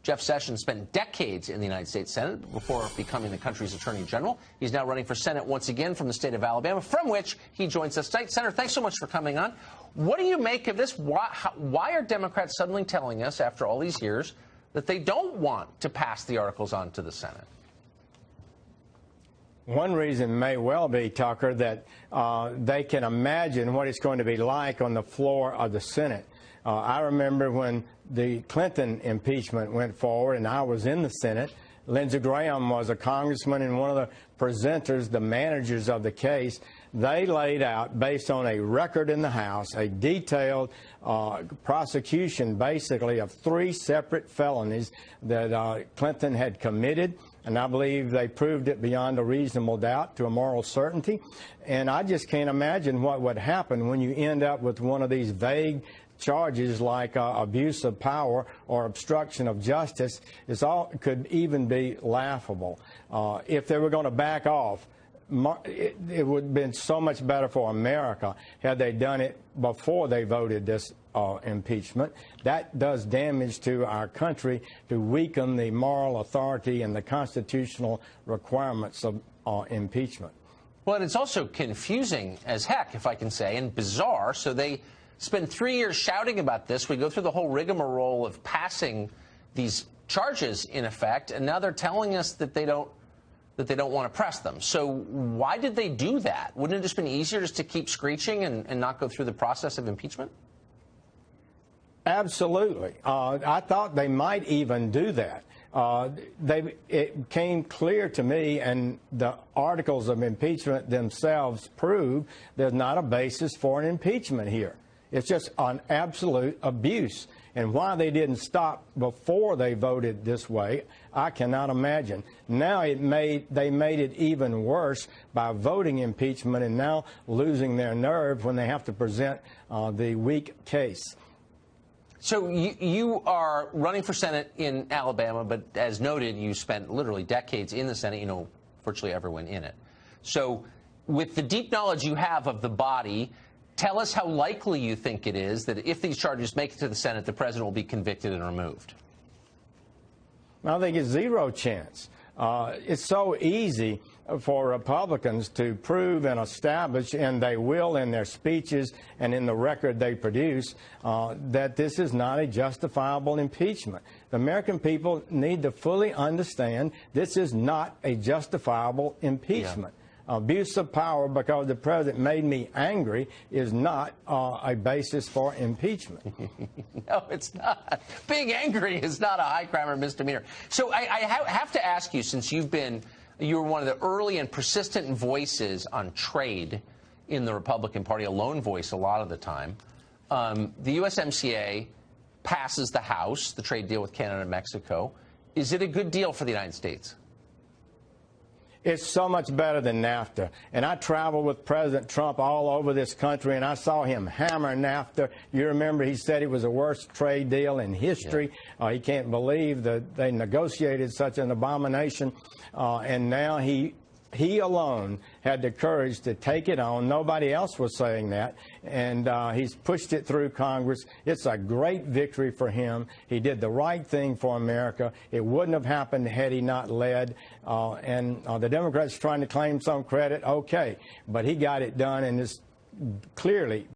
Jeff Sessions spent decades in the United States Senate before becoming the country's attorney general. He's now running for Senate once again from the state of Alabama, from which he joins us tonight. Senator, thanks so much for coming on. What do you make of this? Why are Democrats suddenly telling us, after all these years, that they don't want to pass the articles on to the Senate? One reason may well be, Tucker, that they can imagine what it's going to be like on the floor of the Senate. I remember when the Clinton impeachment went forward and I was in the Senate, Lindsey Graham was a congressman and one of the presenters, the managers of the case. They laid out, based on a record in the House, a detailed prosecution, basically, of 3 separate felonies that Clinton had committed. And I believe they proved it beyond a reasonable doubt to a moral certainty. And I just can't imagine what would happen when you end up with one of these vague charges like abuse of power or obstruction of justice. Could even be laughable. If they were going to back off, it would have been so much better for America had they done it before they voted this impeachment. That does damage to our country to weaken the moral authority and the constitutional requirements of impeachment. Well, and it's also confusing as heck, if I can say, and bizarre. So they spend 3 years shouting about this. We go through the whole rigmarole of passing these charges, in effect, and now they're telling us that they don't want to press them. So why did they do that? Wouldn't it have just been easier just to keep screeching and not go through the process of impeachment? Absolutely. I thought they might even do that. It came clear to me, and the articles of impeachment themselves prove there's not a basis for an impeachment here. It's just an absolute abuse. And why they didn't stop before they voted this way, I cannot imagine. Now they made it even worse by voting impeachment and now losing their nerve when they have to present the weak case. So you are running for Senate in Alabama, but as noted, you spent literally decades in the Senate. You know virtually everyone in it. So with the deep knowledge you have of the body, tell us how likely you think it is that if these charges make it to the Senate, the president will be convicted and removed. I think it's zero chance. It's so easy for Republicans to prove and establish, and they will in their speeches and in the record they produce, that this is not a justifiable impeachment. The American people need to fully understand this is not a justifiable impeachment. Yeah. Abuse of power because the president made me angry is not a basis for impeachment. No, it's not. Being angry is not a high crime or misdemeanor. So I have to ask you, since you were one of the early and persistent voices on trade in the Republican Party, a lone voice a lot of the time, the USMCA passes the House, the trade deal with Canada and Mexico. Is it a good deal for the United States? It's so much better than NAFTA. And I traveled with President Trump all over this country, and I saw him hammer NAFTA. You remember he said it was the worst trade deal in history. Yeah. He can't believe that they negotiated such an abomination. And now he alone had the courage to take it on. Nobody else was saying that. And he's pushed it through Congress. It's a great victory for him. He did the right thing for America. It wouldn't have happened had he not led. And the Democrats trying to claim some credit, okay. But he got it done, and it's clearly